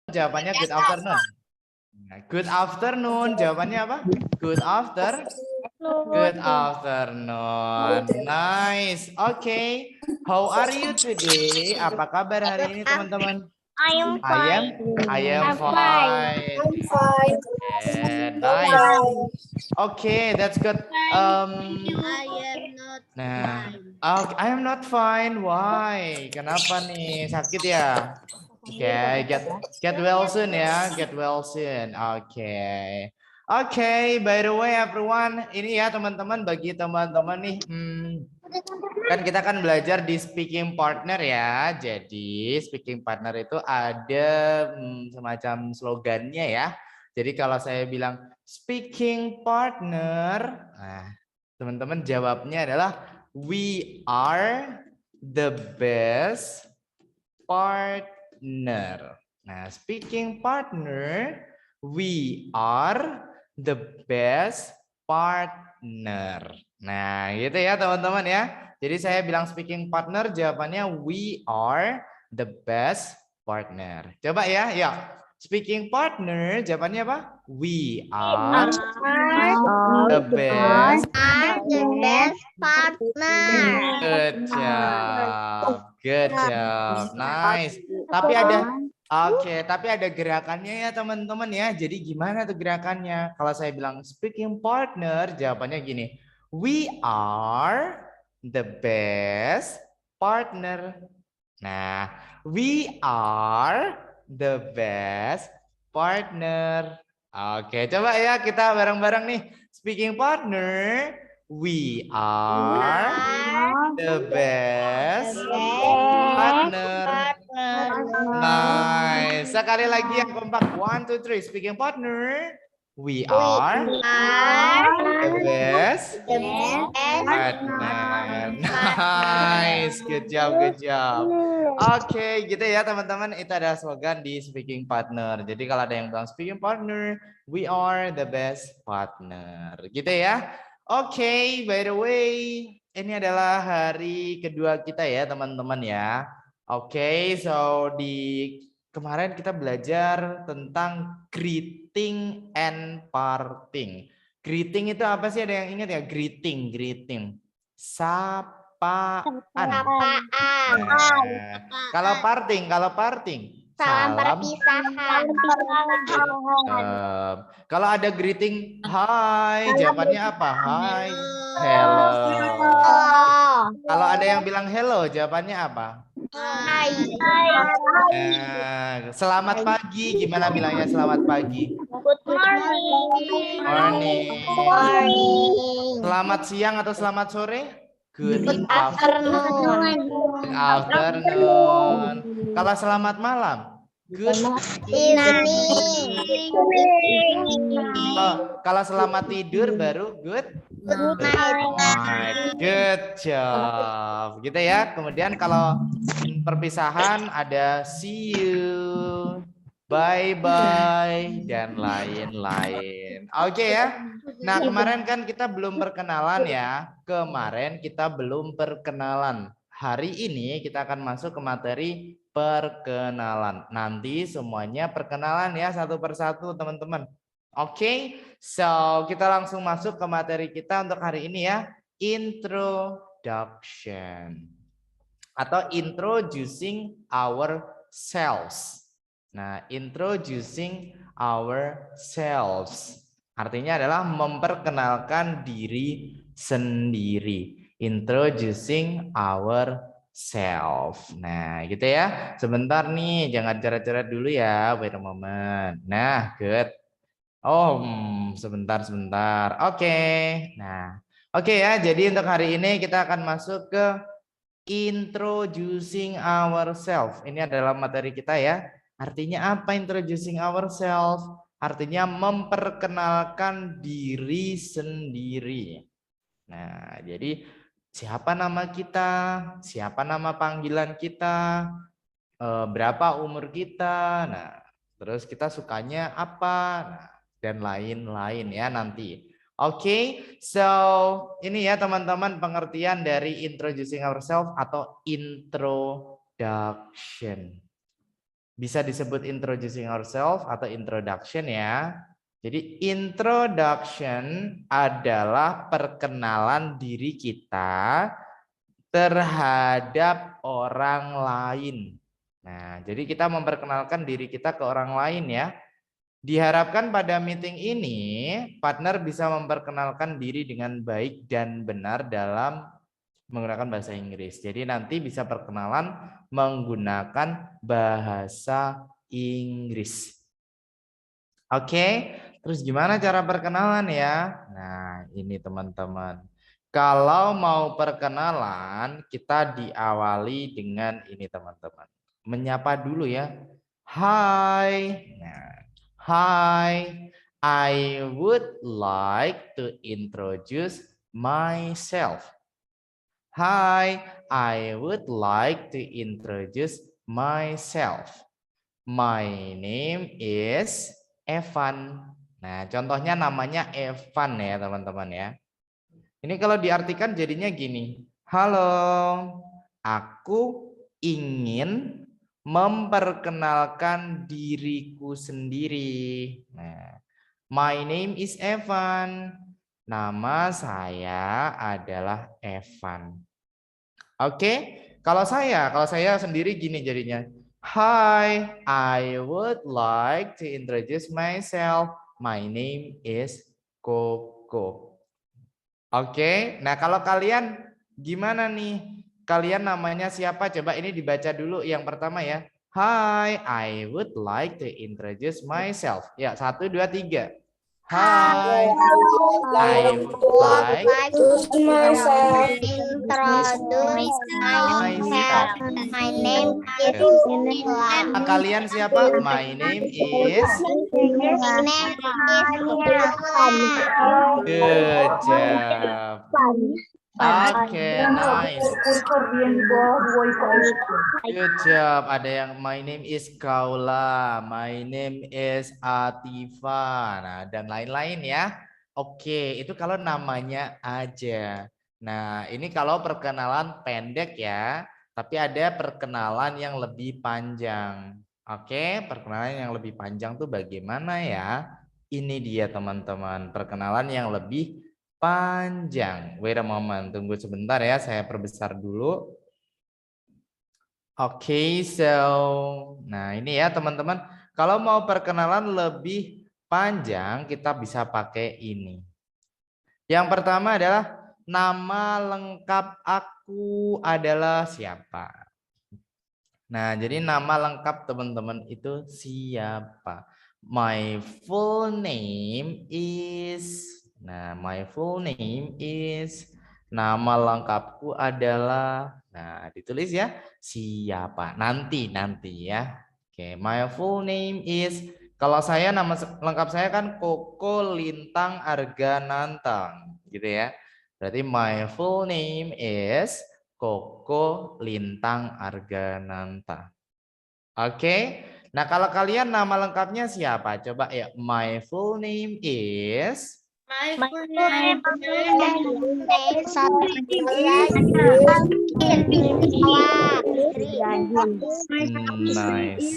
Jawabannya good afternoon. Nah, good afternoon. Jawabannya apa? Good afternoon. Nice. Okay. How are you today? Apa kabar hari ini, teman-teman? I am I am I'm fine. I'm fine. Nice. Okay, that's good. I am not Nah, I am not fine. Why? Kenapa nih? Sakit ya? Okay, get well soon ya, get well soon. Okay. Okay, by the way everyone, ini ya teman-teman, bagi teman-teman nih, kan kita kan belajar di speaking partner ya. Jadi speaking partner itu ada semacam slogannya ya. Jadi kalau saya bilang speaking partner, nah teman-teman jawabnya adalah we are the best partner. Nah, speaking partner, we are the best partner. Nah, gitu ya teman-teman ya. Jadi saya bilang speaking partner, jawabannya we are the best partner. Coba ya, ya. Speaking partner, jawabannya apa? We are the best. partner. Good job. Good job. Nice. Tapi ada gerakannya ya teman-teman ya. Jadi gimana tuh gerakannya? Kalau saya bilang speaking partner, jawabannya gini. We are the best partner. Nah, we are the best partner. Oke, coba ya kita bareng-bareng nih. Speaking partner, we are the best partner. Nice. Sekali lagi yang kompak. 1, 2, 3. Speaking partner, we are the best partner. Nice. Good job, good job. Oke, gitu ya teman-teman. Itu ada slogan di speaking partner. Jadi kalau ada yang bilang speaking partner, we are the best partner. Gitu ya. Oke, by the way, ini adalah hari kedua kita ya teman-teman ya. Oke, so di kemarin kita belajar tentang greeting and parting. Greeting itu apa sih? Ada yang ingat ya? Greeting. Sapaan. Nah, kalau parting. Salam Salam. perpisahan. Kalau ada greeting, hai, jawabannya apa? Hai, hello. Kalau ada yang bilang hello, jawabannya apa? Hai. Selamat pagi, gimana bilangnya selamat pagi? Good morning. Morning. Selamat siang atau selamat sore? Good Afternoon. afternoon. Kalau selamat malam? Good Evening. Kalau selamat tidur baru good night. Good job. Gitu ya. Kemudian kalau perpisahan ada see you, bye-bye, dan lain-lain. Oke ya. Nah kemarin kan kita belum perkenalan ya. Hari ini kita akan masuk ke materi perkenalan. Nanti semuanya perkenalan ya satu persatu teman-teman. Oke, so kita langsung masuk ke materi kita untuk hari ini ya. Introduction atau introducing ourselves. Nah, introducing ourselves artinya adalah memperkenalkan diri sendiri. Introducing ourselves. Nah, gitu ya. Sebentar nih, jangan coret-coret dulu ya. Wait a moment. Nah, good. Oh, sebentar. Oke. Nah, oke ya. Jadi untuk hari ini kita akan masuk ke introducing ourselves. Ini adalah materi kita ya. Artinya apa introducing ourselves? Artinya memperkenalkan diri sendiri. Nah, jadi siapa nama kita, siapa nama panggilan kita, berapa umur kita, nah, terus kita sukanya apa, nah, dan lain-lain ya nanti. Oke, so ini ya teman-teman pengertian dari introducing ourselves atau introduction. Bisa disebut introducing ourselves atau introduction ya. Jadi introduction adalah perkenalan diri kita terhadap orang lain. Nah, jadi kita memperkenalkan diri kita ke orang lain ya. Diharapkan pada meeting ini partner bisa memperkenalkan diri dengan baik dan benar dalam menggunakan bahasa Inggris. Jadi nanti bisa perkenalan menggunakan bahasa Inggris. Oke, terus gimana cara perkenalan ya? Nah, ini teman-teman. Kalau mau perkenalan, kita diawali dengan ini teman-teman. Menyapa dulu ya. Hai. Nah, hi, I would like to introduce myself. Hi, I would like to introduce myself. My name is Evan. Nah, contohnya namanya Evan ya, teman-teman ya. Ini kalau diartikan jadinya gini. Halo, aku ingin memperkenalkan diriku sendiri. Nah, my name is Evan. Nama saya adalah Evan. Oke, kalau saya sendiri gini jadinya. Hi, I would like to introduce myself. My name is Koko. Oke, nah kalau kalian gimana nih? Kalian namanya siapa? Coba ini dibaca dulu yang pertama ya. Hi, I would like to introduce myself. Ya, 1, 2, 3. Hi, I would like Introduce myself. My name is Nila. Kalian siapa? My name is. My name is Good job. Oke, nice. Good job. Ada yang my name is Kaula, my name is Atifa, nah dan lain-lain ya. Oke, itu kalau namanya aja. Nah, ini kalau perkenalan pendek ya, tapi ada perkenalan yang lebih panjang. Oke, perkenalan yang lebih panjang tuh bagaimana ya? Ini dia teman-teman, perkenalan yang lebih panjang. Wait a moment, tunggu sebentar ya, saya perbesar dulu. Oke, nah ini ya teman-teman, kalau mau perkenalan lebih panjang, kita bisa pakai ini. Yang pertama adalah nama lengkap aku adalah siapa. Nah, jadi nama lengkap teman-teman itu siapa? My full name is. Nah, my full name is. Nama lengkapku adalah. Nah, ditulis ya. Siapa? Nanti ya. Oke, my full name is. Kalau saya nama lengkap saya kan Koko Lintang Arganantang, gitu ya. Berarti my full name is Koko Lintang Argananta. Oke. Nah, kalau kalian nama lengkapnya siapa? Coba ya. My full name is. My full name is Nice.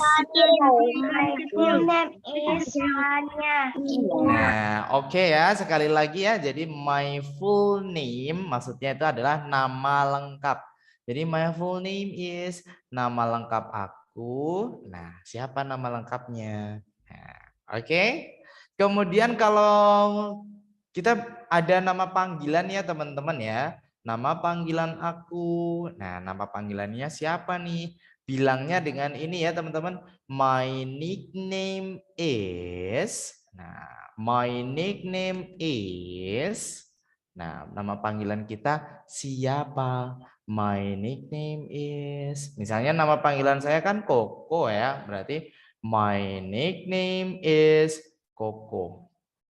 Nah, oke ya. Sekali lagi ya. Jadi my full name maksudnya itu adalah nama lengkap. Jadi my full name is nama lengkap aku. Nah, siapa nama lengkapnya? Nah, oke. Kemudian kalau kita ada nama panggilan ya teman-teman ya. Nama panggilan aku. Nah, nama panggilannya siapa nih? Bilangnya dengan ini ya teman-teman. My nickname is. Nah, my nickname is. Nah, nama panggilan kita siapa? My nickname is. Misalnya nama panggilan saya kan Koko ya. Berarti my nickname is Koko.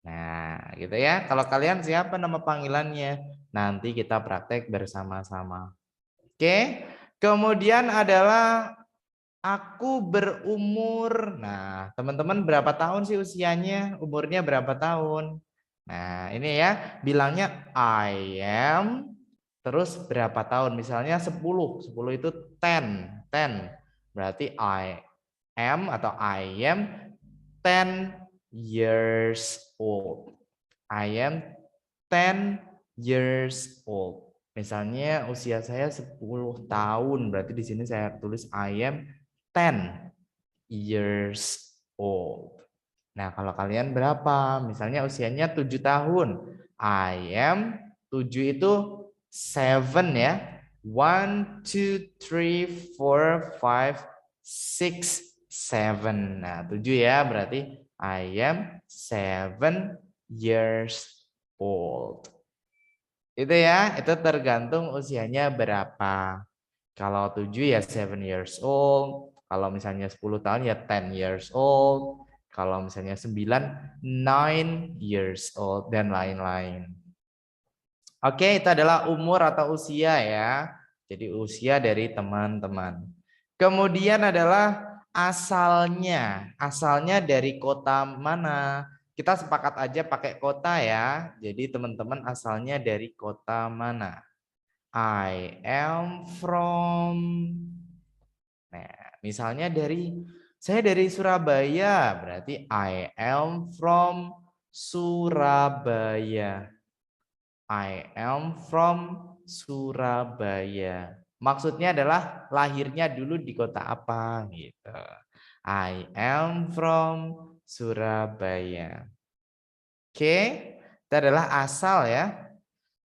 Nah, gitu ya. Kalau kalian siapa nama panggilannya? Nanti kita praktek bersama-sama. Oke. Kemudian adalah aku berumur. Nah, teman-teman berapa tahun sih usianya? Umurnya berapa tahun? Nah, ini ya. Bilangnya I am. Terus berapa tahun? Misalnya 10. 10 itu 10. 10. Berarti I am atau I am 10 years old. I am 10 years old. Misalnya usia saya 10 tahun, berarti di sini saya tulis I am 10 years old. Nah, kalau kalian berapa? Misalnya usianya 7 tahun. I am 7 itu 7 ya. 1, 2, 3, 4, 5, 6, 7. Nah, 7 ya, berarti I am 7 years old. Itu ya, itu tergantung usianya berapa. Kalau 7 ya 7 years old. Kalau misalnya 10 tahun ya 10 years old. Kalau misalnya 9, 9 years old dan lain-lain. Oke, itu adalah umur atau usia ya. Jadi usia dari teman-teman. Kemudian adalah asalnya. Asalnya dari kota mana? Kita sepakat aja pakai kota ya. Jadi teman-teman asalnya dari kota mana? I am from. Nah, misalnya saya dari Surabaya, berarti I am from Surabaya. I am from Surabaya. Maksudnya adalah lahirnya dulu di kota apa gitu. I am from Surabaya. Oke, itu adalah asal ya.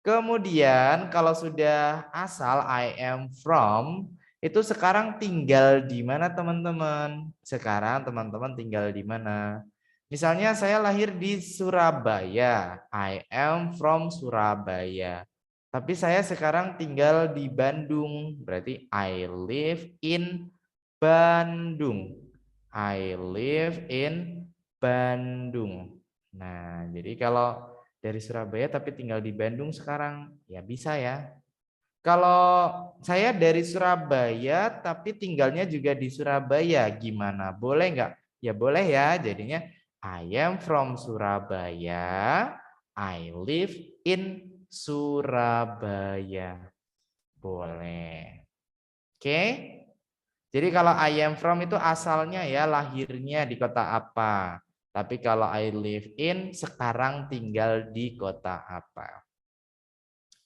Kemudian kalau sudah asal I am from, itu sekarang tinggal di mana teman-teman? Sekarang teman-teman tinggal di mana? Misalnya saya lahir di Surabaya. I am from Surabaya. Tapi saya sekarang tinggal di Bandung. Berarti I live in Bandung. I live in Bandung. Nah, jadi kalau dari Surabaya tapi tinggal di Bandung sekarang, ya bisa ya. Kalau saya dari Surabaya tapi tinggalnya juga di Surabaya, gimana? Boleh nggak? Ya boleh ya. Jadinya I am from Surabaya, I live in Surabaya. Boleh. Oke. Jadi kalau I am from itu asalnya ya lahirnya di kota apa. Tapi kalau I live in sekarang tinggal di kota apa.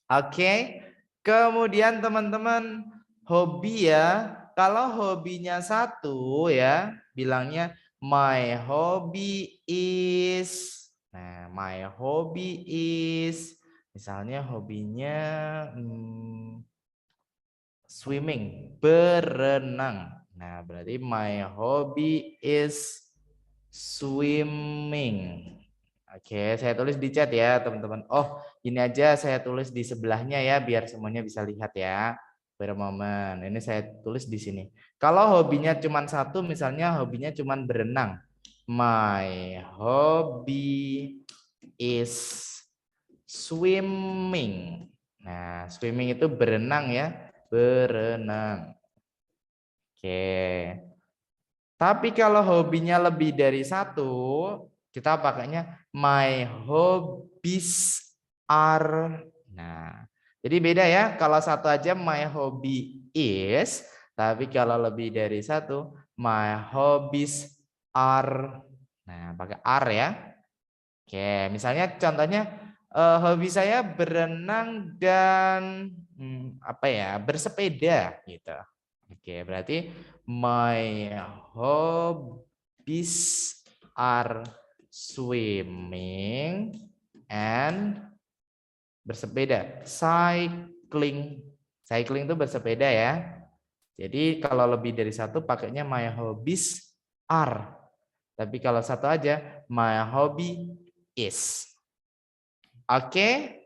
Oke. Kemudian teman-teman hobi ya. Kalau hobinya satu ya bilangnya my hobby is. Nah, my hobby is misalnya hobinya swimming, berenang. Nah, berarti my hobby is swimming. Oke, saya tulis di chat ya, teman-teman. Oh, ini aja saya tulis di sebelahnya ya, biar semuanya bisa lihat ya. Bermomen. Ini saya tulis di sini. Kalau hobinya cuma satu, misalnya hobinya cuma berenang. My hobby is swimming. Nah, swimming itu berenang ya, berenang. Oke. Tapi kalau hobinya lebih dari satu, kita pakainya my hobbies are. Nah, jadi beda ya. Kalau satu aja my hobby is, tapi kalau lebih dari satu my hobbies are. Nah, pakai are ya. Oke, misalnya contohnya hobi saya berenang dan apa ya, bersepeda gitu. Oke, berarti my hobbies are swimming and bersepeda, cycling. Cycling itu bersepeda ya. Jadi kalau lebih dari satu pakainya my hobbies are. Tapi kalau satu aja my hobby is. Oke.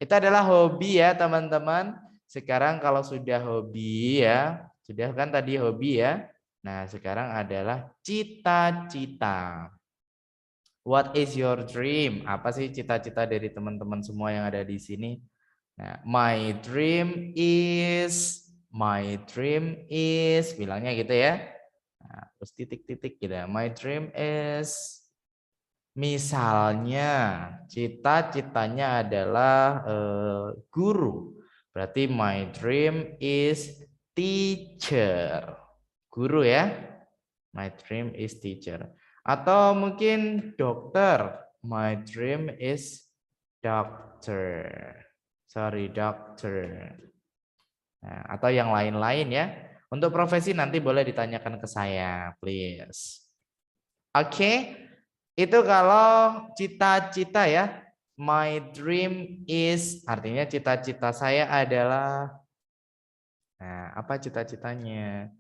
Itu adalah hobi ya teman-teman. Sekarang kalau sudah hobi ya, sudah kan tadi hobi ya. Nah, sekarang adalah cita-cita. What is your dream? Apa sih cita-cita dari teman-teman semua yang ada di sini? Nah, my dream is bilangnya gitu ya. Nah, terus titik-titik gitu ya. My dream is misalnya cita-citanya adalah guru. Berarti my dream is teacher. Guru ya. My dream is teacher. Atau mungkin dokter. My dream is doctor. Sorry, doctor. Nah, atau yang lain-lain ya. Untuk profesi nanti boleh ditanyakan ke saya, please. Oke, itu kalau cita-cita ya. My dream is, artinya cita-cita saya adalah, nah apa cita-citanya?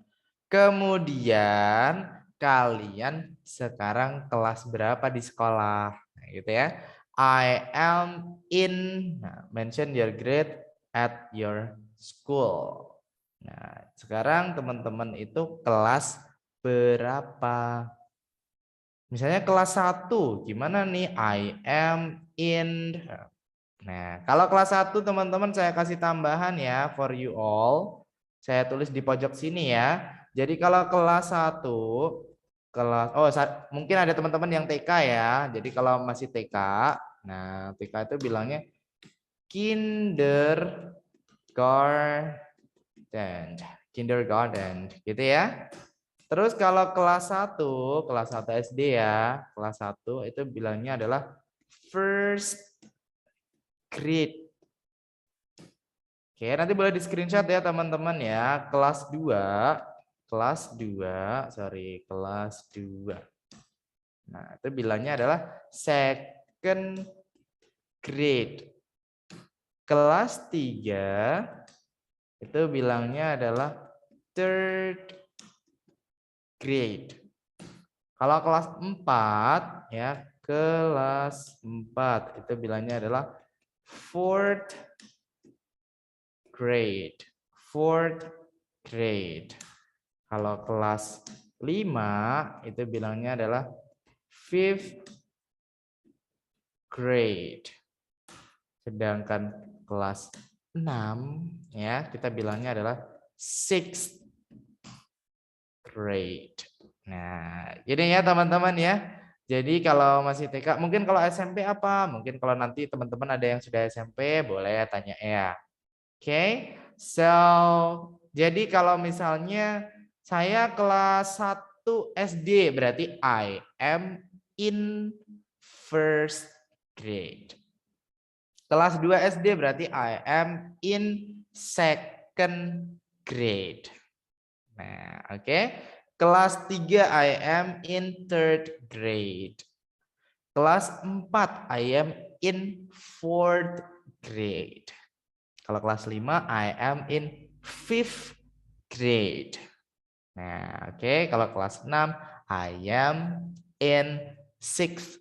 Kemudian kalian sekarang kelas berapa di sekolah? Nah, gitu ya. I am in, nah, mention your grade at your school. Nah, sekarang teman-teman itu kelas berapa? Misalnya kelas 1, gimana nih? I am in. Nah, kalau kelas 1 teman-teman saya kasih tambahan ya for you all. Saya tulis di pojok sini ya. Jadi kalau kelas 1, mungkin ada teman-teman yang TK ya. Jadi kalau masih TK, nah TK itu bilangnya kindergarten gitu ya. Terus kalau kelas 1 SD ya, kelas 1 itu bilangnya adalah first grade. Oke, nanti boleh di screenshot ya teman-teman ya. Kelas 2, kelas 2. Nah, itu bilangnya adalah second grade. Kelas 3 itu bilangnya adalah third grade. Kalau kelas 4 ya, kelas 4 itu bilangnya adalah fourth grade. Fourth grade. Kalau kelas 5 itu bilangnya adalah fifth grade. Sedangkan kelas 6 ya, kita bilangnya adalah sixth grade. Nah, ini ya teman-teman ya. Jadi kalau masih TK, mungkin kalau SMP apa? Mungkin kalau nanti teman-teman ada yang sudah SMP, boleh tanya ya. Oke, so jadi kalau misalnya saya kelas 1 SD, berarti I am in first grade. Kelas 2 SD berarti I am in second grade. Nah, oke. Kelas 3 I am in third grade. Kelas 4 I am in fourth grade. Kalau kelas 5 I am in fifth grade. Nah, oke. Kalau kelas 6 I am in sixth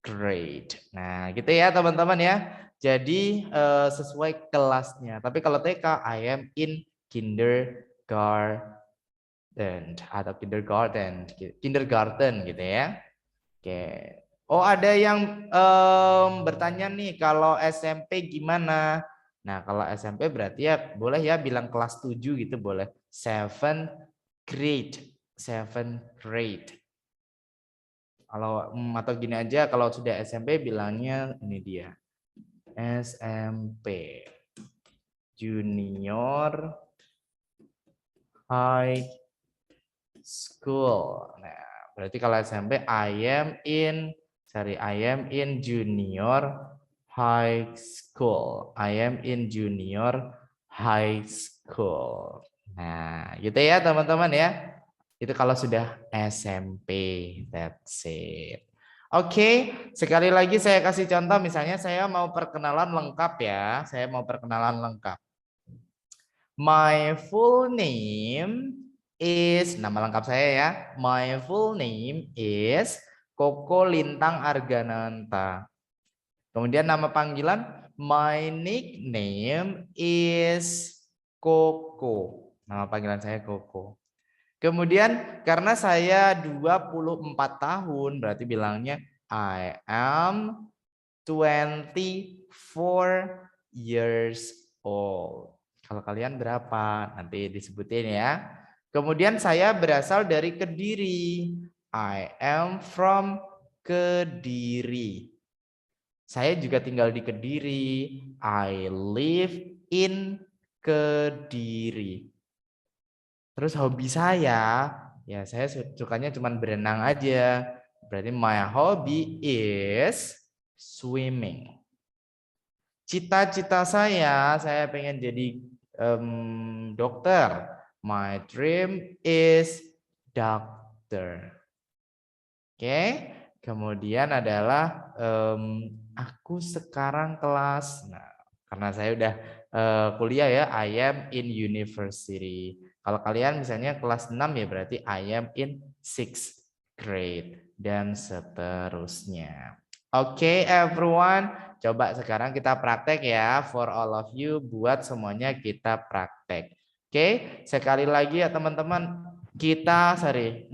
grade. Nah, gitu ya teman-teman ya. Jadi sesuai kelasnya. Tapi kalau TK I am in kindergarten atau kindergarten gitu ya. Oke. Oh, ada yang bertanya nih kalau SMP gimana? Nah, kalau SMP berarti ya boleh ya bilang kelas 7 gitu boleh. Seventh grade. Seventh grade. Kalau atau gini aja kalau sudah SMP bilangnya ini dia. SMP. Junior High School. Nah, berarti kalau SMP I am in junior high school. I am in junior high school. Nah, gitu ya teman-teman ya. Itu kalau sudah SMP. That's it. Oke, sekali lagi saya kasih contoh misalnya saya mau perkenalan lengkap ya. Saya mau perkenalan lengkap. My full name is, nama lengkap saya ya. My full name is Koko Lintang Argananta. Kemudian nama panggilan, my nickname is Koko. Nama panggilan saya Koko. Kemudian karena saya 24 tahun, berarti bilangnya I am 24 years old. Kalau kalian berapa? Nanti disebutin ya. Kemudian saya berasal dari Kediri. I am from Kediri. Saya juga tinggal di Kediri. I live in Kediri. Terus hobi saya Ya, saya sukanya cuma berenang aja. Berarti my hobby is swimming. Cita-cita saya pengen jadi dokter. My dream is doctor. Oke, kemudian adalah aku sekarang kelas. Nah, karena saya udah kuliah ya, I am in university. Kalau kalian misalnya kelas 6 ya berarti I am in 6th grade dan seterusnya. Oke, everyone, coba sekarang kita praktek ya, for all of you, buat semuanya kita praktek. Oke, sekali lagi ya teman-teman, kita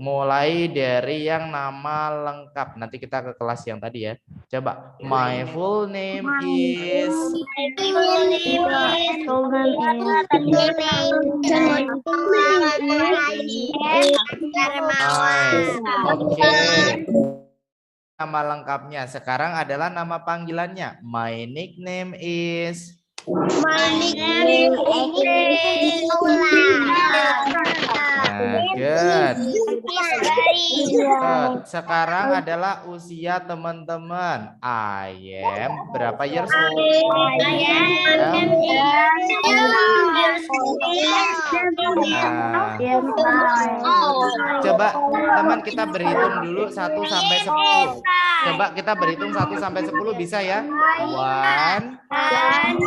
mulai dari yang nama lengkap. Nanti kita ke kelas yang tadi ya. Coba, my full name is. Nice. Oke. Nama lengkapnya sekarang adalah nama panggilannya. My nickname is. Good. Sekarang adalah usia teman-teman. I am berapa years old? Coba teman kita berhitung dulu 1 sampai 10. Coba kita berhitung 1 sampai 10 bisa ya? 1, 5,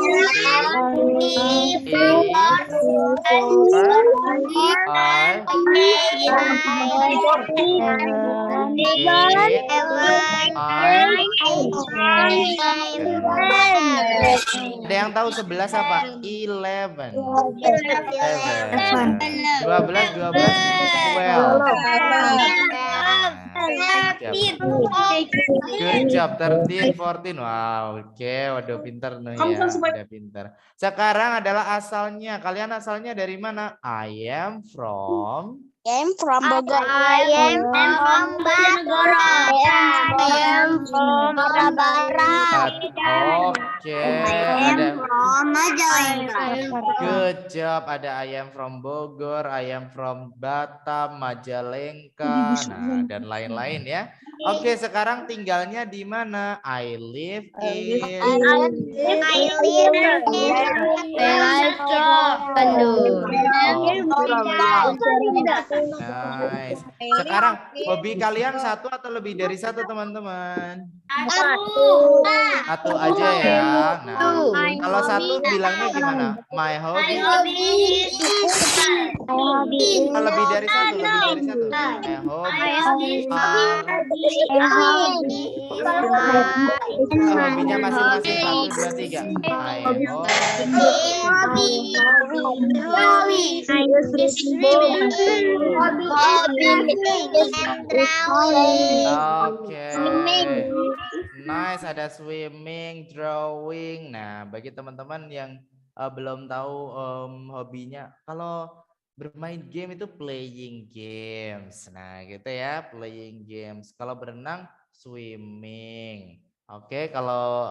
6, 7, 8, 9, 10. Ada yang tahu 11 apa? 11. 12, 12, 12. Good job, 13, 14. Wow, oke, waduh pinter nih ya, udah pinter. Sekarang adalah asalnya. Kalian asalnya dari mana? I am from Bogor. I am from Barat. Oke, ada. Majalengka. Good job. Ada I am from Bogor, I am from Batam, Majalengka, nah dan lain-lain ya. Oke, sekarang tinggalnya di mana? I live in Bandung. Nice. Sekarang hobi kalian satu atau lebih dari satu teman-teman? Satu aja ya. Nah, kalau satu bilangnya gimana? My hobby. Lebih dari satu, My hobby. Hobinya masing-masing 1, 2, 3. My Oke. Nice, ada swimming, drawing. Nah, bagi teman-teman yang belum tahu hobinya, kalau bermain game itu playing games. Nah, gitu ya, playing games. Kalau berenang, swimming. Oke, kalau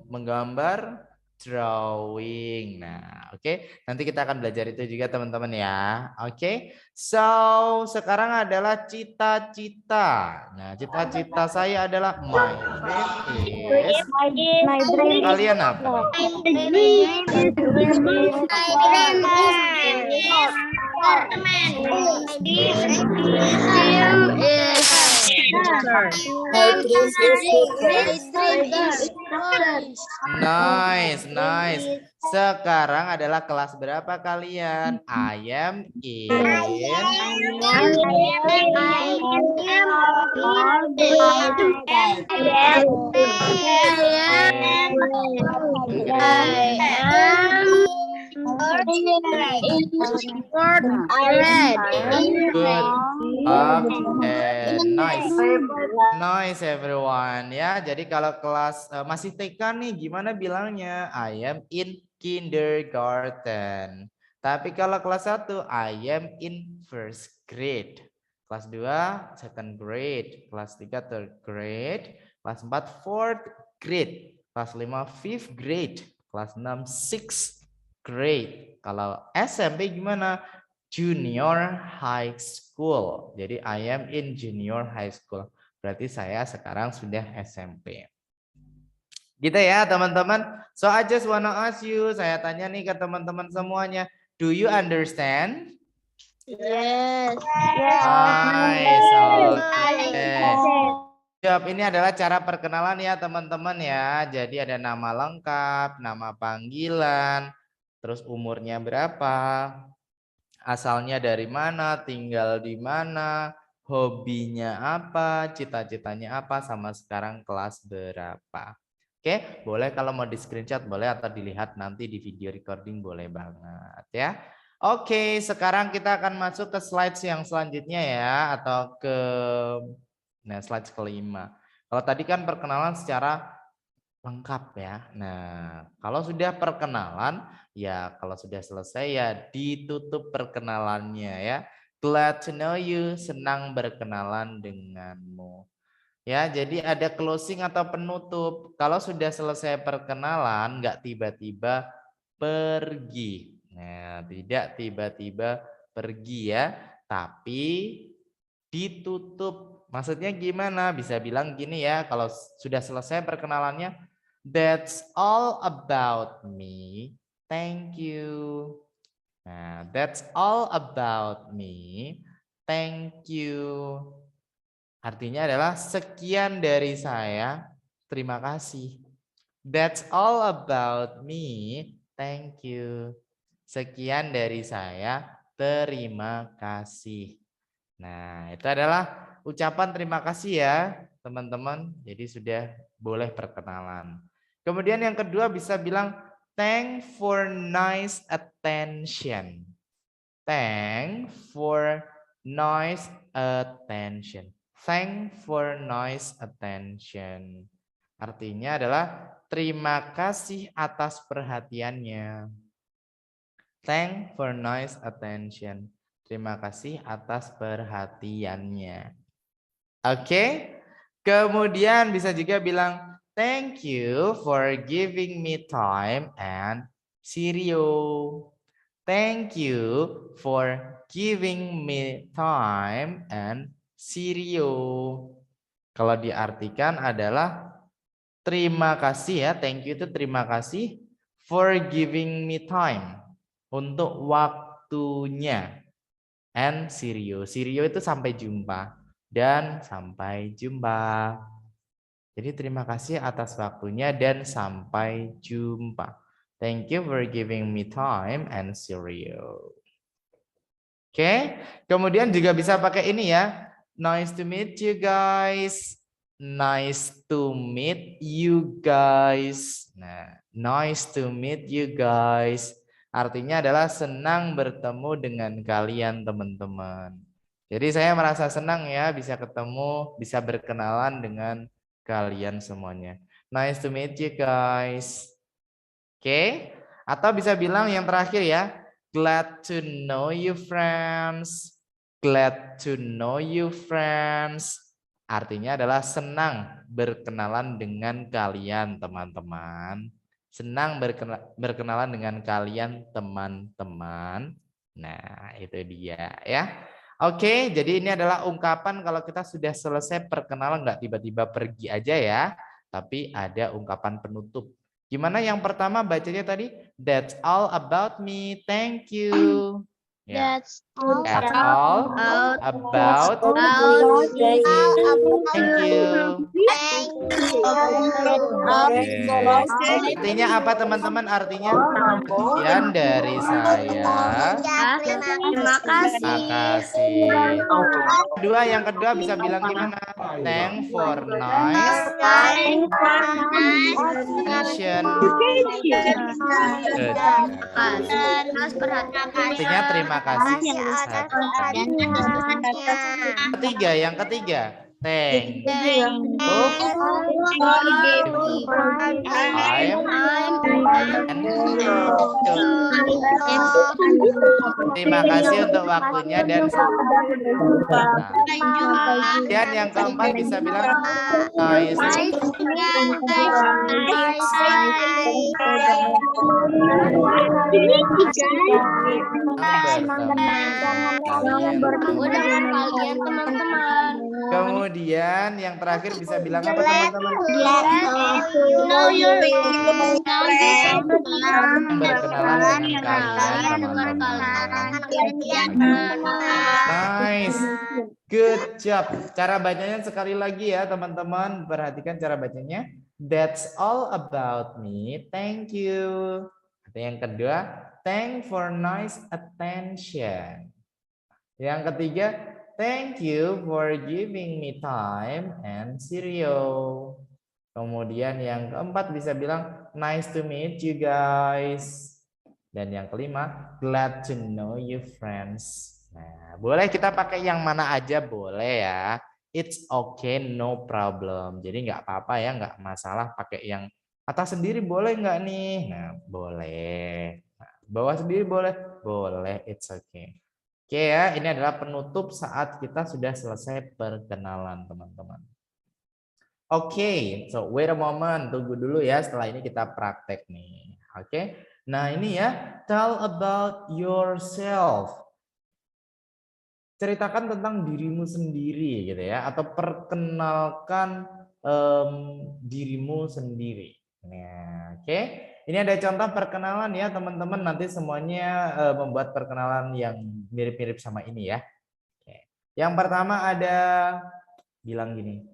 menggambar, drawing. Nah, oke. Nanti kita akan belajar itu juga teman-teman ya. Oke. So, sekarang adalah cita-cita. Nah, cita-cita saya adalah my dream is. Kalian apa? Nice. Sekarang adalah kelas berapa kalian? I am in. Nice everyone ya. Jadi kalau kelas masih TK nih gimana bilangnya? I am in kindergarten. Tapi kalau kelas 1 I am in first grade. Kelas 2 second grade, kelas 3 third grade, kelas 4 fourth grade, kelas 5 fifth grade, kelas 6 sixth grade. Kalau SMP gimana? junior high school. Jadi I am in junior high school. Berarti saya sekarang sudah SMP. Gitu ya teman-teman. So I just wanna ask you, saya tanya nih ke teman-teman semuanya. Do you understand? Yes. Nice. Okay. Jawab, ini adalah cara perkenalan ya teman-teman ya. Jadi ada nama lengkap, nama panggilan, terus umurnya berapa, asalnya dari mana, tinggal di mana, hobinya apa, cita-citanya apa, sama sekarang kelas berapa. Oke, boleh kalau mau di screenshot boleh atau dilihat nanti di video recording boleh banget ya. Oke, sekarang kita akan masuk ke slides yang selanjutnya ya, atau ke slide kelima. Kalau tadi kan perkenalan secara lengkap ya. Nah, kalau sudah perkenalan, ya kalau sudah selesai ya ditutup perkenalannya ya. Glad to know you, senang berkenalan denganmu. Ya, jadi ada closing atau penutup. Kalau sudah selesai perkenalan, nggak tiba-tiba pergi. Nah, tidak tiba-tiba pergi ya, tapi ditutup. Maksudnya gimana? Bisa bilang gini ya, kalau sudah selesai perkenalannya, that's all about me. Thank you. Nah, that's all about me. Thank you. Artinya adalah sekian dari saya, terima kasih. That's all about me, thank you. Sekian dari saya, terima kasih. Nah, itu adalah ucapan terima kasih ya, teman-teman. Jadi sudah boleh perkenalan. Kemudian yang kedua bisa bilang, thank for nice attention. Thank for nice attention. Thank for nice attention. Artinya adalah terima kasih atas perhatiannya. Thank for nice attention. Terima kasih atas perhatiannya. Oke. Kemudian bisa juga bilang thank you for giving me time and Sirio. Thank you for giving me time and Sirio. Kalau diartikan adalah terima kasih ya, thank you itu terima kasih, for giving me time, untuk waktunya, and Sirio. Sirio itu sampai jumpa, dan sampai jumpa. Jadi terima kasih atas waktunya dan sampai jumpa. Thank you for giving me time and Sirio. Oke, kemudian juga bisa pakai ini ya. Nice to meet you guys. Nice to meet you guys. Nah, nice to meet you guys. Artinya adalah senang bertemu dengan kalian teman-teman. Jadi saya merasa senang ya bisa ketemu, bisa berkenalan dengan kalian semuanya. Nice to meet you guys. Oke, atau bisa bilang yang terakhir ya. Glad to know you friends. Glad to know you friends. Artinya adalah senang berkenalan dengan kalian teman-teman. Senang berkenalan dengan kalian teman-teman. Nah itu dia ya. Oke, jadi ini adalah ungkapan kalau kita sudah selesai perkenalan nggak tiba-tiba pergi aja ya. Tapi ada ungkapan penutup. Gimana yang pertama bacanya tadi? That's all about me. Thank you. Ya. That's all That's all about me. Thank you. Artinya apa teman-teman? Artinya sekian dari saya. Terima kasih. Terima kasih. Yang kedua bisa bilang gimana? Thank for nice attention. Artinya terima kasih. Yang ketiga. Thank Thank for time and terima kasih untuk waktunya dan nah, kemudian yang keempat bisa bilang nice kalian teman-teman. Kemudian yang terakhir bisa bilang apa teman-teman? Berkenalan dengan kalian teman-teman. Nice. Good job. Cara bacanya sekali lagi ya teman-teman. Perhatikan cara bacanya. That's all about me. Thank you. Ada yang kedua, thank for nice attention. Yang ketiga, thank you for giving me time and cereal. Kemudian yang keempat bisa bilang nice to meet you guys. Dan yang kelima, glad to know you friends. Nah, boleh kita pakai yang mana aja boleh ya. It's okay, no problem. Jadi nggak apa-apa ya, nggak masalah pakai yang atas sendiri boleh nggak nih? Nah, boleh. Nah, bawah sendiri boleh? Boleh, it's okay. Oke ya, ini adalah penutup saat kita sudah selesai perkenalan teman-teman. Oke, so wait a moment, tunggu dulu ya. Setelah ini kita praktek nih. Oke, nah ini ya, tell about yourself. Ceritakan tentang dirimu sendiri gitu ya, atau perkenalkan dirimu sendiri. Nah, oke, ini ada contoh perkenalan ya teman-teman. Nanti semuanya membuat perkenalan yang mirip-mirip sama ini ya. Oke. Yang pertama ada bilang gini,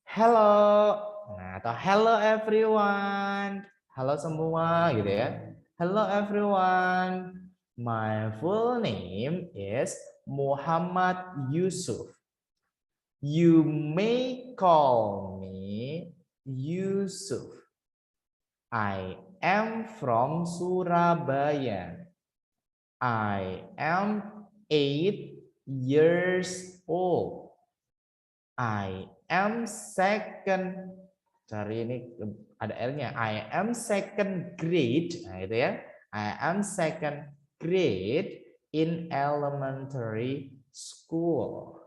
hello, nah atau hello everyone, halo semua gitu ya. Hello everyone, my full name is Muhammad Yusuf. You may call me Yusuf. I am from Surabaya. I am 8 years old. I am second, sorry ini ada L-nya. I am second grade, nah itu ya. I am second grade in elementary school.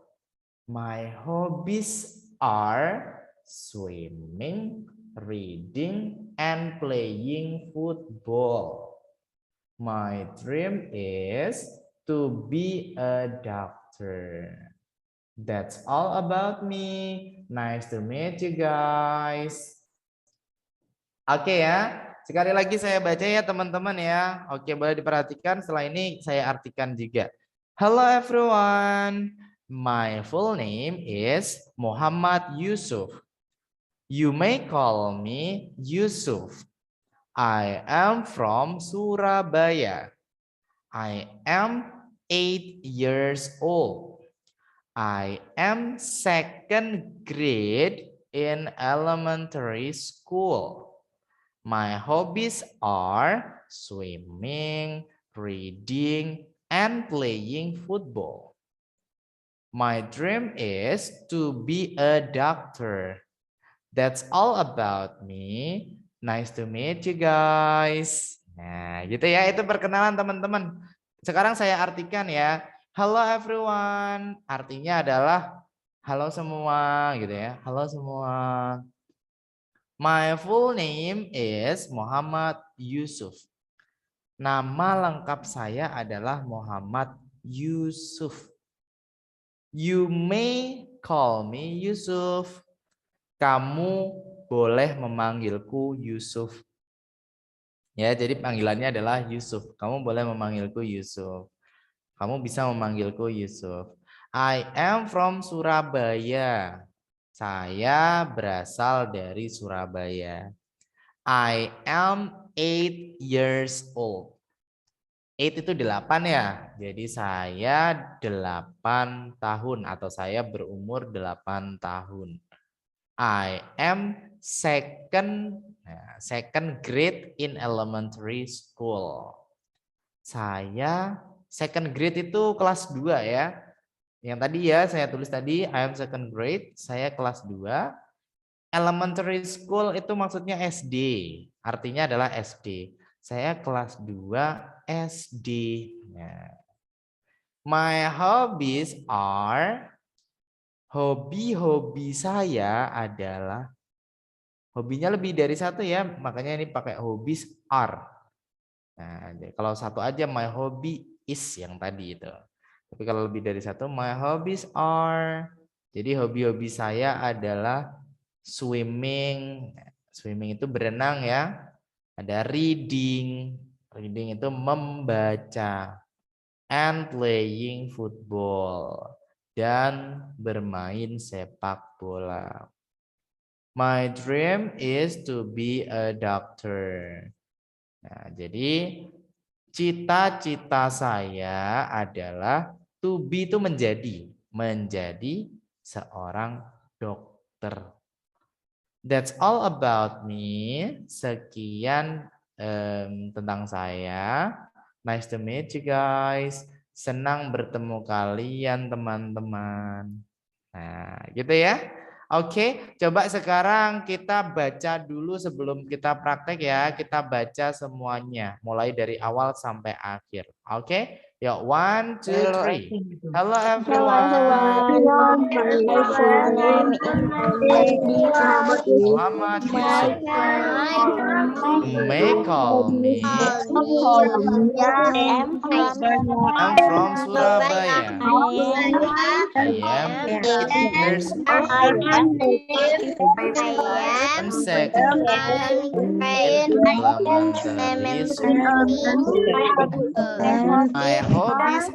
My hobbies are swimming, reading, and playing football. My dream is to be a doctor. That's all about me. Nice to meet you guys. Oke ya. Sekali lagi saya baca ya teman-teman ya. Oke, boleh diperhatikan. Setelah ini saya artikan juga. Hello everyone. My full name is Muhammad Yusuf. You may call me Yusuf. I am from Surabaya. I am 8 years old. I am second grade in elementary school. My hobbies are swimming, reading, and playing football. My dream is to be a doctor. That's all about me. Nice to meet you guys. Nah, gitu ya. Itu perkenalan teman-teman. Sekarang saya artikan ya. Hello everyone. Artinya adalah halo semua gitu ya. Halo semua. My full name is Muhammad Yusuf. Nama lengkap saya adalah Muhammad Yusuf. You may call me Yusuf. Kamu boleh memanggilku Yusuf. Ya, jadi panggilannya adalah Yusuf. Kamu boleh memanggilku Yusuf. Kamu bisa memanggilku Yusuf. I am from Surabaya. Saya berasal dari Surabaya. I am 8 years old. 8 itu 8 ya. Jadi saya 8 tahun atau saya berumur 8 tahun. I am second grade in elementary school. Saya second grade itu kelas 2 ya. Yang tadi ya saya tulis tadi I am second grade, saya kelas 2. Elementary school itu maksudnya SD. Artinya adalah SD. Saya kelas 2 SD. Nah, my hobbies are, hobi-hobi saya adalah, hobinya lebih dari satu ya, makanya ini pakai hobbies are. Nah, kalau satu aja my hobby is yang tadi itu. Tapi kalau lebih dari satu my hobbies are. Jadi hobi-hobi saya adalah swimming. Swimming itu berenang ya. Ada reading. Reading itu membaca. And playing football. Dan bermain sepak bola. My dream is to be a doctor. Nah, jadi cita-cita saya adalah to be itu menjadi seorang dokter. That's all about me. Sekian tentang saya. Nice to meet you guys. Senang bertemu kalian teman-teman. Nah, gitu ya. Oke, coba sekarang kita baca dulu sebelum kita praktek ya. Kita baca semuanya, mulai dari awal sampai akhir. Oke, yuk 1, 2, 3. Hello everyone. Muhammad Yusuf. You may call me. I'm from Surabaya. I am 8 years old. I'm second elementary school. My hobbies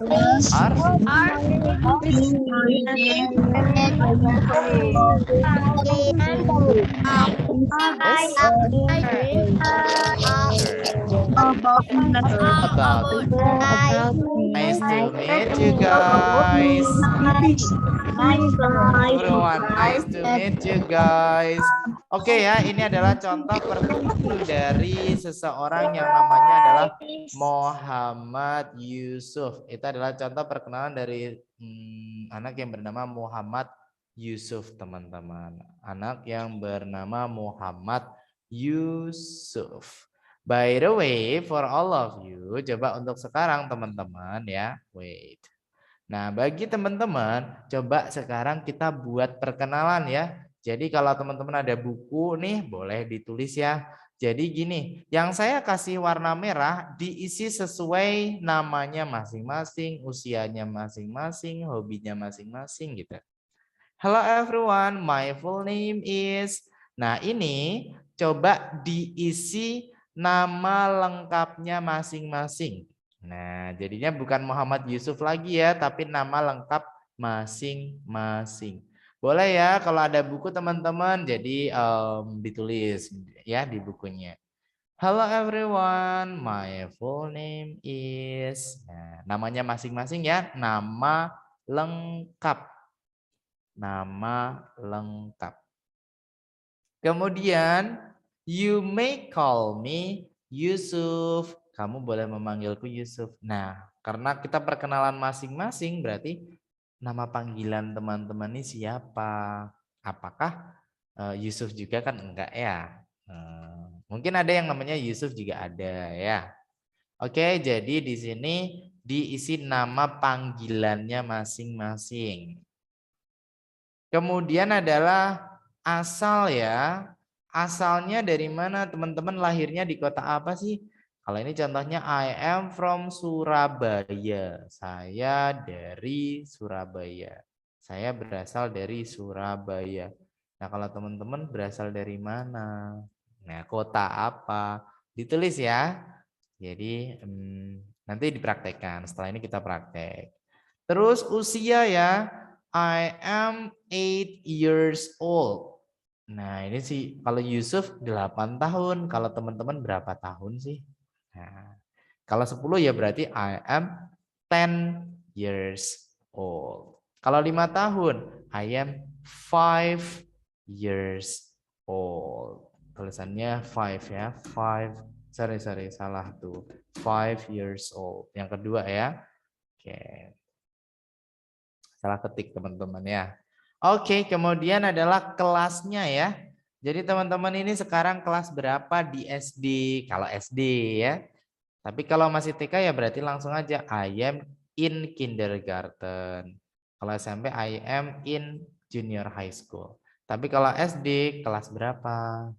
are nice to meet you guys. Everyone, nice to meet you guys. Oke ya, ini adalah contoh perkenalan dari seseorang yang namanya adalah Muhammad Yusuf. Itu adalah contoh perkenalan dari anak yang bernama Muhammad Yusuf, teman-teman. Anak yang bernama Muhammad Yusuf. By the way, for all of you, coba untuk sekarang teman-teman ya, wait. Nah, bagi teman-teman, coba sekarang kita buat perkenalan ya. Jadi kalau teman-teman ada buku nih, boleh ditulis ya. Jadi gini, yang saya kasih warna merah diisi sesuai namanya masing-masing, usianya masing-masing, hobinya masing-masing gitu. Hello everyone, my full name is. Nah, ini coba diisi nama lengkapnya masing-masing. Nah, jadinya bukan Muhammad Yusuf lagi ya, tapi nama lengkap masing-masing. Boleh ya kalau ada buku teman-teman, jadi ditulis ya di bukunya. Hello everyone, my full name is. Nah, namanya masing-masing ya, nama lengkap. Nama lengkap. Kemudian, you may call me Yusuf. Kamu boleh memanggilku Yusuf. Nah, karena kita perkenalan masing-masing, berarti nama panggilan teman-teman ini siapa? Apakah Yusuf juga kan enggak ya? Mungkin ada yang namanya Yusuf juga ada ya. Oke, jadi di sini diisi nama panggilannya masing-masing. Kemudian adalah asal ya. Asalnya dari mana teman-teman, lahirnya di kota apa sih? Kalau ini contohnya I am from Surabaya. Saya dari Surabaya. Saya berasal dari Surabaya. Nah, kalau teman-teman berasal dari mana? Nah, kota apa? Ditulis ya. Jadi nanti dipraktekkan. Setelah ini kita praktek. Terus usia ya. I am 8 years old. Nah, ini sih kalau Yusuf 8 tahun. Kalau teman-teman berapa tahun sih? Nah, kalau 10 ya berarti I am 10 years old. Kalau 5 tahun, I am 5 years old. Tulisannya 5 ya, 5. Sorry, salah tuh. 5 years old. Yang kedua ya. Oke. Salah ketik teman-teman ya. Oke, kemudian adalah kelasnya ya. Jadi teman-teman ini sekarang kelas berapa di SD? Kalau SD ya. Tapi kalau masih TK ya berarti langsung aja I am in kindergarten. Kalau SMP I am in junior high school. Tapi kalau SD kelas berapa?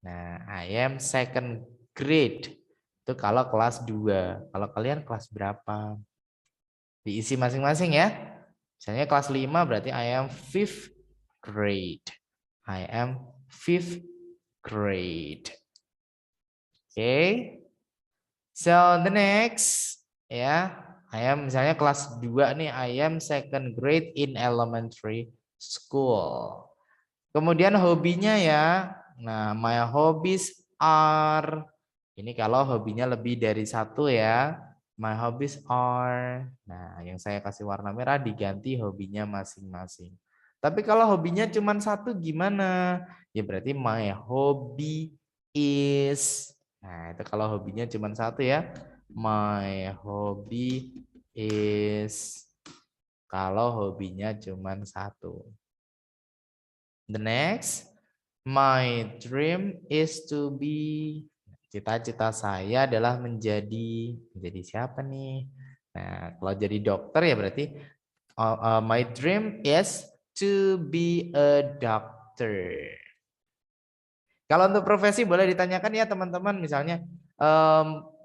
Nah, I am second grade. Itu kalau kelas 2. Kalau kalian kelas berapa? Diisi masing-masing ya. Misalnya kelas 5 berarti I am fifth grade. I am fifth grade. Oke. So the next ya, I am misalnya kelas 2 nih, I am second grade in elementary school. Kemudian hobinya ya. Nah, my hobbies are, ini kalau hobinya lebih dari satu ya. My hobbies are, nah yang saya kasih warna merah diganti hobinya masing-masing. Tapi kalau hobinya cuma satu gimana? Ya berarti my hobby is, nah itu kalau hobinya cuma satu ya. My hobby is, kalau hobinya cuma satu. The next, my dream is to be, cita-cita saya adalah menjadi siapa nih? Nah, kalau jadi dokter ya berarti my dream is to be a doctor. Kalau untuk profesi boleh ditanyakan ya teman-teman, misalnya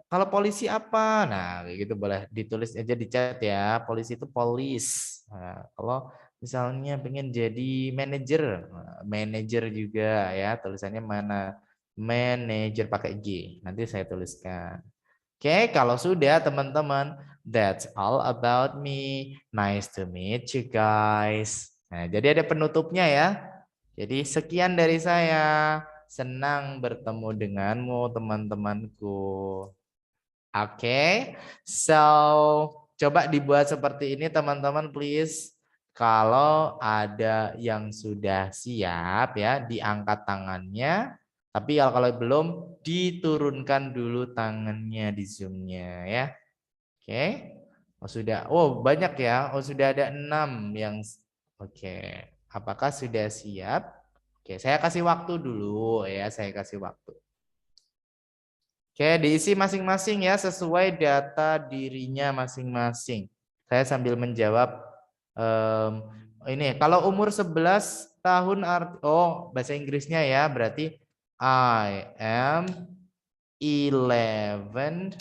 kalau polisi apa? Nah, kayak gitu boleh ditulis aja di chat ya. Polisi itu polis. Nah, kalau misalnya pengen jadi manajer, manajer juga ya, tulisannya mana? Manajer pakai G. Nanti saya tuliskan. Oke, kalau sudah teman-teman, that's all about me. Nice to meet you guys. Nah, jadi ada penutupnya ya. Jadi sekian dari saya. Senang bertemu denganmu teman-temanku. Oke, so coba dibuat seperti ini teman-teman please. Kalau ada yang sudah siap ya, diangkat tangannya. Tapi kalau belum, diturunkan dulu tangannya di Zoom-nya ya. Oke. Oh sudah, oh banyak ya. Oh sudah ada 6 yang, oke. Apakah sudah siap? Oke, saya kasih waktu dulu ya, saya kasih waktu. Oke, diisi masing-masing ya sesuai data dirinya masing-masing. Saya sambil menjawab ini kalau umur 11 tahun bahasa Inggrisnya ya, berarti I am 11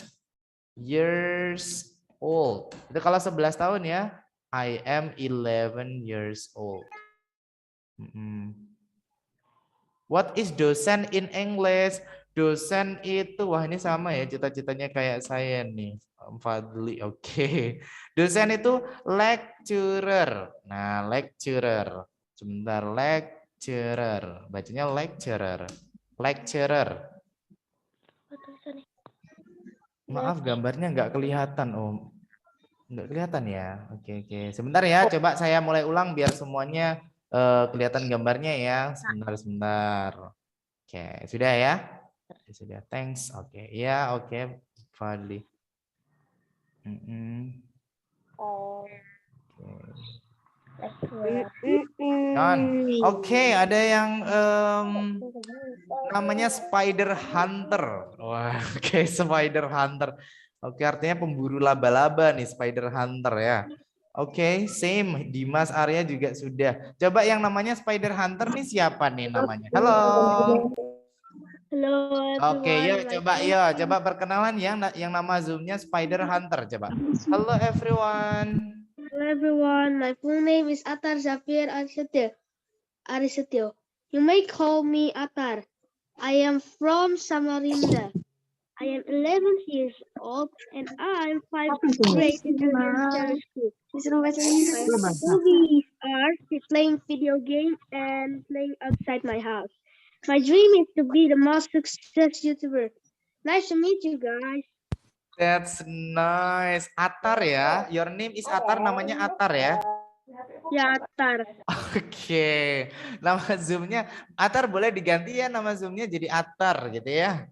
years old. Itu kalau 11 tahun ya, I am 11 years old. What is dosen in English? Dosen itu, wah ini sama ya cita-citanya kayak saya nih. Fadli, oke. Dosen itu lecturer. Nah, lecturer. Sebentar, lecturer. Bacanya lecturer. Lecturer. Maaf, gambarnya nggak kelihatan, Om. Nggak kelihatan ya? Oke, oke. Sebentar ya, coba saya mulai ulang biar semuanya kelihatan gambarnya ya. Sebentar, sebentar. Oke, sudah ya? Sudah, thanks. Oke, ya, oke, Fadli. Oke, ada yang namanya Spider Hunter. Wah, oke, Spider Hunter. Oke, artinya pemburu laba-laba nih, Spider Hunter ya. Oke, same. Dimas Arya juga sudah. Coba yang namanya Spider Hunter nih siapa nih namanya? Halo. Hello Oke, yuk everyone. coba perkenalan yang nama Zoom-nya Spider Hunter coba. Hello everyone. Hello everyone. My full name is Atar Zafir Arisetio. You may call me Atar. I am from Samarinda. I am 11 years old and I'm 5th grade in elementary school. My hobbies are playing video games and playing outside my house. My dream is to be the most success YouTuber. Nice to meet you guys. That's nice. Atar ya. Your name is Atar, namanya Atar ya. Ya, Atar. Oke. Nama Zoom-nya Atar boleh diganti ya nama Zoom-nya jadi Atar gitu ya.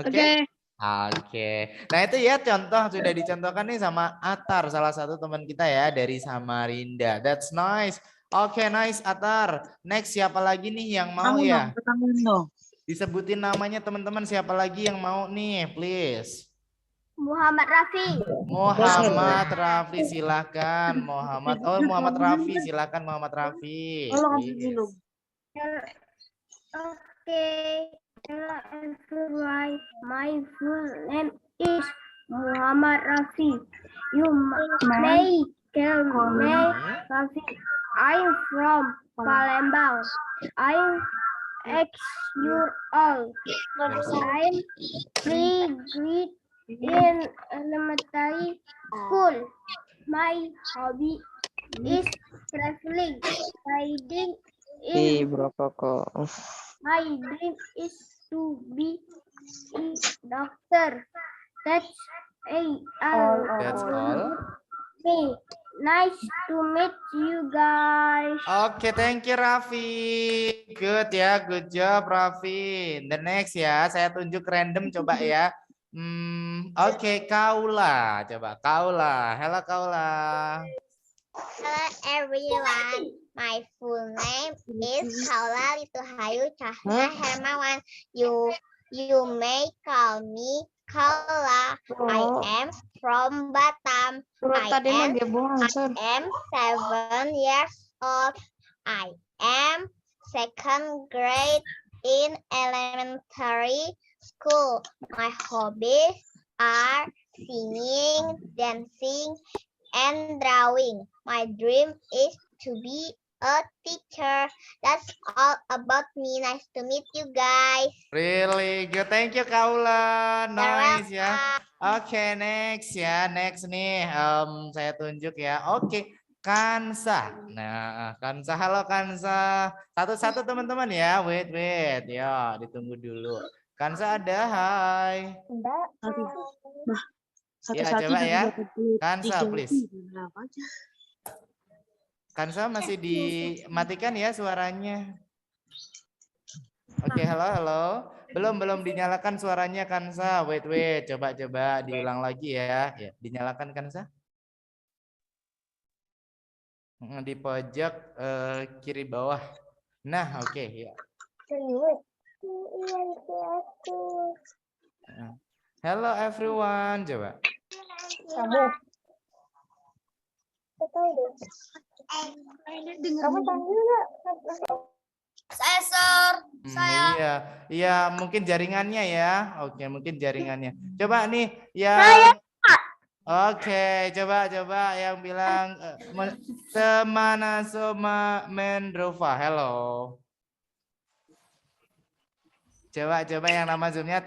Oke. Oke. Nah itu ya contoh sudah dicontohkan nih sama Atar, salah satu teman kita ya dari Samarinda. That's nice. Oke, nice Atar. Next siapa lagi nih yang mau ya? Disebutin namanya teman-teman, siapa lagi yang mau nih, please. Muhammad Rafi. Muhammad Rafi silakan. Muhammad Rafi silakan Muhammad Rafi. Please. Okay. Hello everyone. My full name is Muhammad Rafi. You may call me Rafi. I'm from Palembang. I'm 8 years old. I'm 3 grade in elementary school. My hobby is traveling, riding in. My dream is to be a doctor. That's That's all. me. Nice to meet you guys. Oke, thank you Raffi. Good ya, good job Raffi. The next ya, saya tunjuk random coba ya. Oke, Kaula. Coba Kaula. Hello Kaula. Hello everyone, my full name is Kaula Lituhayu Cahya Hermawan. You may call me Kaula. I am from Batam. I am 7 years old. I am second grade in elementary school. My hobbies are singing, dancing, and drawing. My dream is to be a teacher. That's all about me. Nice to meet you guys. Really good. Thank you Kaula. Nice You're ya. welcome. Oke, next ya. Next nih saya tunjuk ya. Oke, Kansa. Nah, Kansa. Halo Kansa. Satu-satu teman-teman ya. Wait. Yo, ditunggu dulu. Kansa ada. Hai. Ya, coba ya. Kansa, please. Kansa masih dimatikan ya suaranya. Oke, halo. Belum dinyalakan suaranya Kansa. Wait. Coba diulang lagi ya. Ya, dinyalakan Kansa. Di pojok kiri bawah. Nah, oke ya. Hello everyone, coba. Kamu panggil nggak? Saya Sor. Iya, mungkin jaringannya ya. Oke, mungkin jaringannya. Coba nih yang Oke, coba yang bilang Semana Soma Mendrova. Hello. Coba yang nama Zoom-nya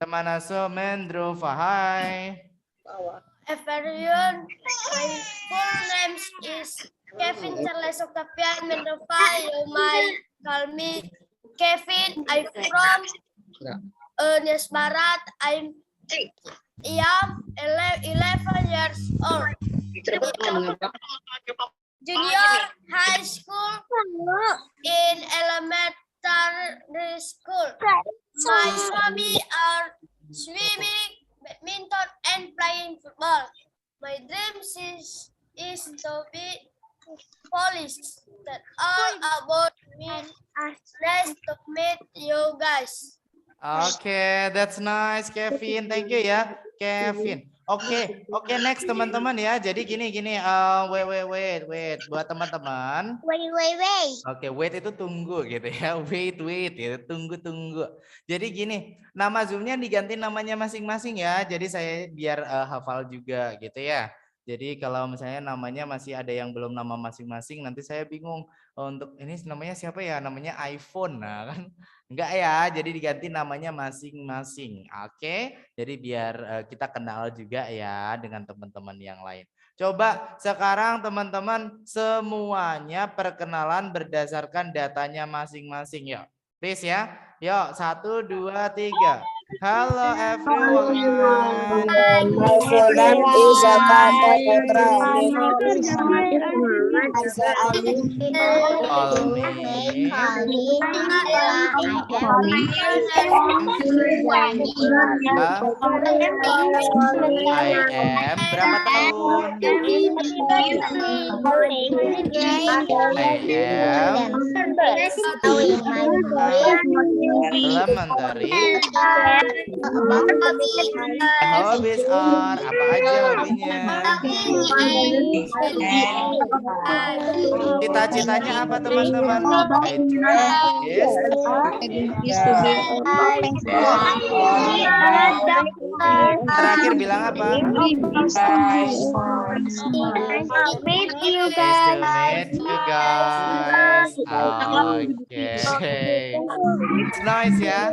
Semana Soma Mendrova. Hai. Everyone, my full name is Kevin Charles Octavian Mendrova. You might call me Kevin. I'm from Nias Barat. I am 11 years old. Junior high school in elementary school. My hobby are swimming, badminton, and playing football. My dreams is to be police. That's all about me. Nice to meet you guys. Oke, that's nice, Kevin. Thank you ya, Kevin. Oke, next teman-teman ya. Jadi gini, wait. Buat teman-teman. Wait. Oke, wait itu tunggu gitu ya. Wait, itu tunggu. Jadi gini, nama Zoom-nya diganti namanya masing-masing ya. Jadi saya biar hafal juga gitu ya. Jadi kalau misalnya namanya masih ada yang belum nama masing-masing, nanti saya bingung untuk ini namanya siapa ya? Namanya iPhone, nah kan? Enggak ya. Jadi diganti namanya masing-masing. Oke, jadi biar kita kenal juga ya dengan teman-teman yang lain. Coba sekarang teman-teman semuanya perkenalan berdasarkan datanya masing-masing yuk. Please ya. Yuk 1, 2, 3. Halo everyone. My full name is Zakata Putra. All me. I am berapa tahun? I am elementary. Hobbies are apa aja hobinya? Cita-citanya apa teman-teman? I terakhir bilang apa? Nice to meet you guys. Okay. It's nice ya.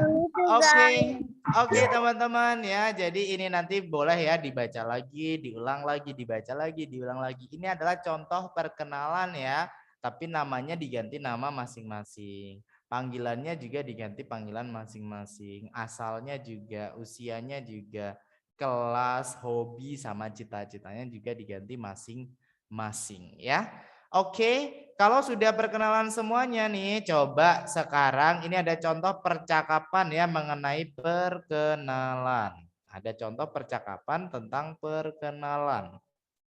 Oke teman-teman ya. Jadi ini nanti boleh ya dibaca lagi, diulang lagi, dibaca lagi, diulang lagi. Ini adalah contoh perkenalan ya. Tapi namanya diganti nama masing-masing. Panggilannya juga diganti panggilan masing-masing. Asalnya juga, usianya juga, kelas, hobi sama cita-citanya juga diganti masing-masing ya. Oke, kalau sudah perkenalan semuanya nih, coba sekarang ini ada contoh percakapan ya mengenai perkenalan. Ada contoh percakapan tentang perkenalan.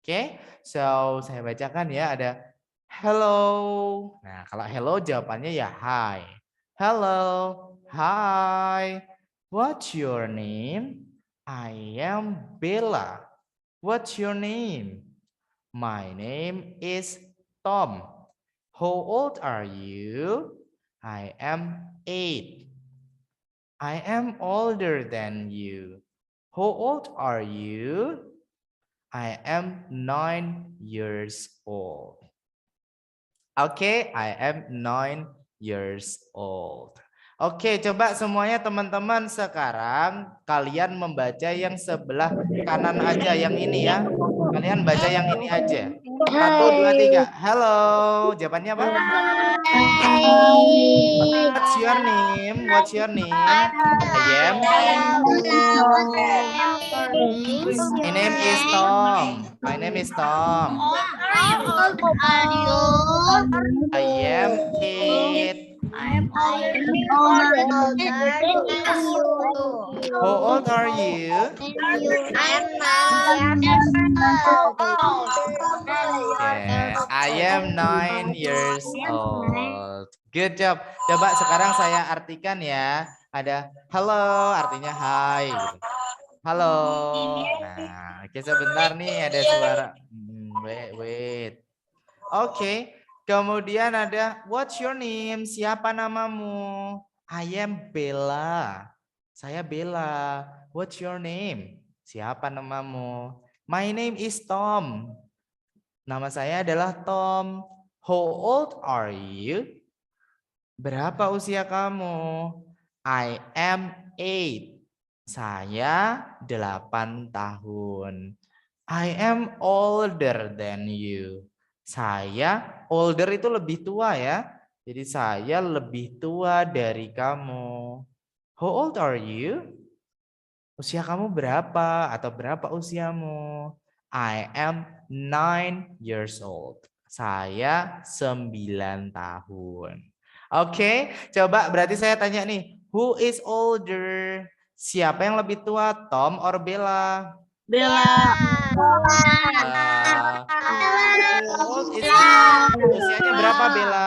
Oke, so saya bacakan ya, ada hello. Nah, kalau hello jawabannya ya hi. Hello, hi. What's your name? I am Bella. What's your name? My name is Tom. How old are you? I am 8. I am older than you. How old are you? I am 9 years old. Okay, I am 9 years old. Oke, coba semuanya teman-teman sekarang kalian membaca yang sebelah kanan aja, yang ini ya. Kalian baca yang ini aja. 1, 2, 3. Hello. Jawabannya apa? What's your name? What's your name? I am. My name is Tom. My name is Tom. I am 8. How old are you? Yeah, I am 9 years old. Good job. Coba sekarang saya artikan ya. Ada halo artinya hai. Halo. Nah, oke sebentar nih ada suara. Wait. Oke. Kemudian ada what's your name? Siapa namamu? I am Bella. Saya Bella. What's your name? Siapa namamu? My name is Tom. Nama saya adalah Tom. How old are you? Berapa usia kamu? I am 8. Saya 8 tahun. I am older than you. Saya older itu lebih tua ya. Jadi saya lebih tua dari kamu. How old are you? Usia kamu berapa atau berapa usiamu? I am 9 years old. Saya 9 tahun. Oke, coba berarti saya tanya nih, who is older? Siapa yang lebih tua, Tom or Bella? Usianya berapa Bella?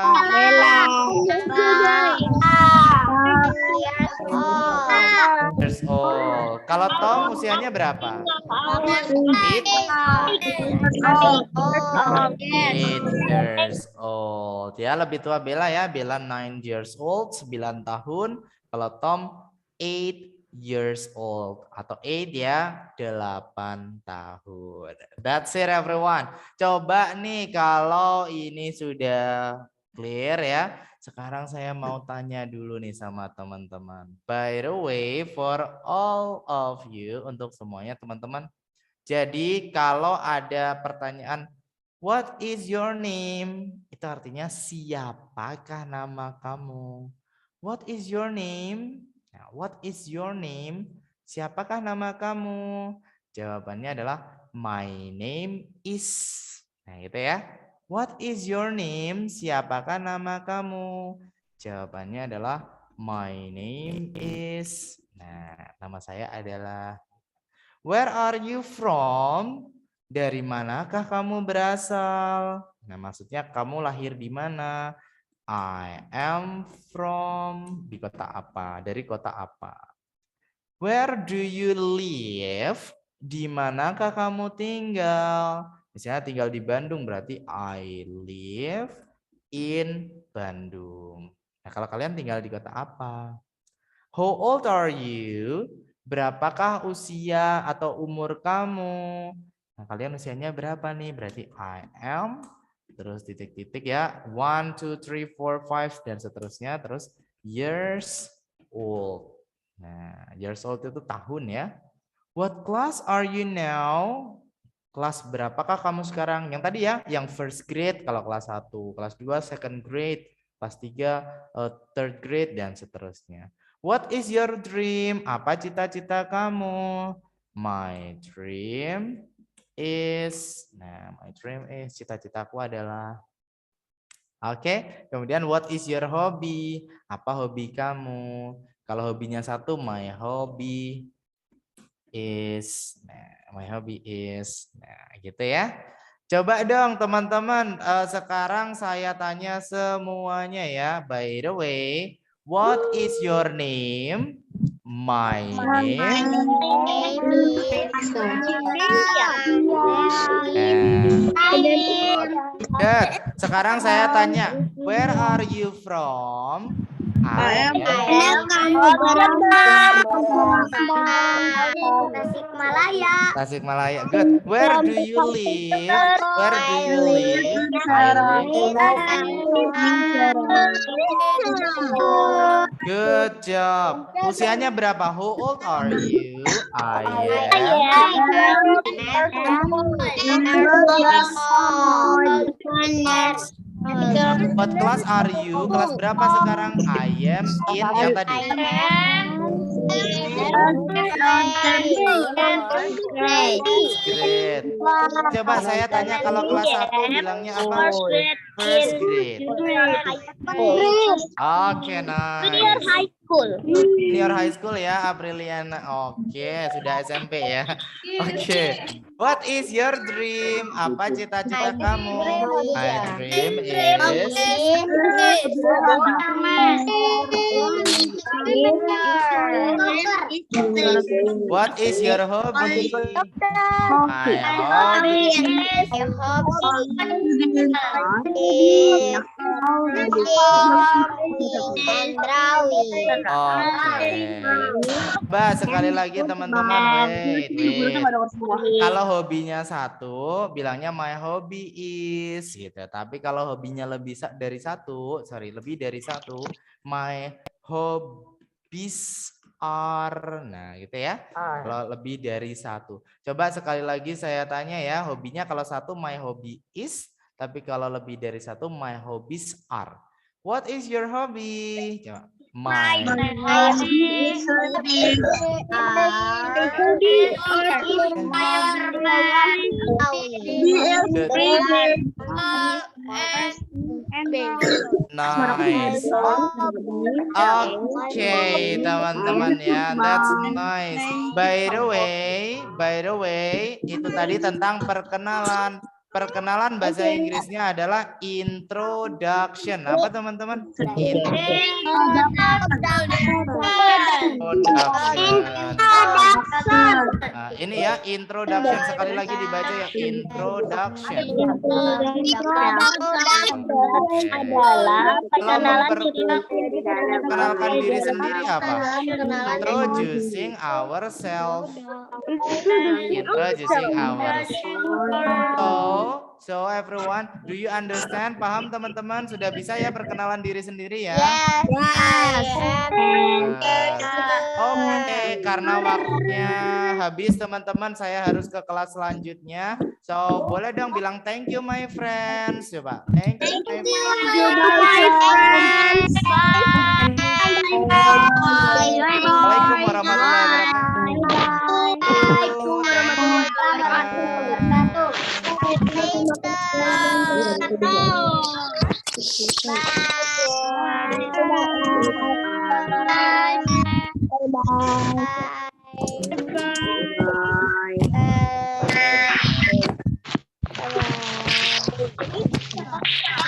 Years old. Kalau Tom usianya berapa? 8 years old. Ya lebih tua Bella ya. Bella 9 years old, 9 tahun. Kalau Tom 8 years old atau 8 ya 8 tahun. That's it everyone. Coba nih kalau ini sudah clear ya. Sekarang saya mau tanya dulu nih sama teman-teman. By the way, for all of you, untuk semuanya teman-teman. Jadi kalau ada pertanyaan, what is your name? Itu artinya siapakah nama kamu? What is your name? Nah, what is your name? Siapakah nama kamu? Jawabannya adalah my name is. Nah, gitu ya. What is your name? Siapakah nama kamu? Jawabannya adalah my name is. Nah, nama saya adalah. Where are you from? Dari manakah kamu berasal? Nah, maksudnya kamu lahir di mana? I am from, di kota apa? Dari kota apa? Where do you live? Di manakah kamu tinggal? Misalnya tinggal di Bandung berarti I live in Bandung. Nah, kalau kalian tinggal di kota apa? How old are you? Berapakah usia atau umur kamu? Nah, kalian usianya berapa nih? Berarti I am, terus titik-titik ya. 1, 2, 3, 4, 5, dan seterusnya. Terus years old. Nah, years old itu tahun ya. What class are you now? Kelas berapakah kamu sekarang? Yang tadi ya, yang first grade kalau kelas 1, kelas 2 second grade, kelas 3 third grade, dan seterusnya. What is your dream? Apa cita-cita kamu? My dream is, my dream is, cita-citaku adalah. Oke, kemudian what is your hobby? Apa hobi kamu? Kalau hobinya 1, my hobby is, gitu ya. Coba dong teman-teman, sekarang saya tanya semuanya ya. By the way, what is your name? My name. Good. Sekarang saya tanya, where are you from? I am Tasikmalaya. Tasikmalaya. Good. Where do you live? Where do you live? I live. Good job. Usianya berapa? How old are you? I am. What class are you? Kelas berapa sekarang? I am in yang tadi. Great. Coba saya tanya kalau kelas 1 bilangnya apa? First grade. Oke, nice. Senior high school ya, Apriliana. Oke, sudah SMP ya. Oke. What is your dream? Apa cita-cita kamu? My dream is What is your hobby? My hobby Oke. Bah, sekali lagi teman-teman, wait. Kalau hobinya 1, bilangnya my hobby is gitu. Tapi kalau hobinya lebih dari 1, my hobbies are. Nah, gitu ya. Kalau lebih dari 1. Coba sekali lagi saya tanya ya, hobinya kalau 1 my hobby is, tapi kalau lebih dari 1 my hobbies are. What is your hobby? Coba. My Nice. Oke, teman-teman ya, that's nice. By the way, itu tadi tentang perkenalan. Perkenalan bahasa Inggrisnya adalah introduction. Apa teman-teman? Introduction. Nah, ini ya introduction, sekali lagi dibaca ya, introduction. Adalah Perkenalkan diri sendiri apa? Introducing ourselves. Introducing ourselves. So everyone, do you understand? Paham teman-teman? Sudah bisa ya perkenalan diri sendiri ya? Oke, karena waktunya habis teman-teman, saya harus ke kelas selanjutnya. So boleh dong bilang thank you my friends. Coba. Thank you my friends. Assalamualaikum warahmatullahi wabarakatuh. Bye. Bye. Bye. Bye. Bye.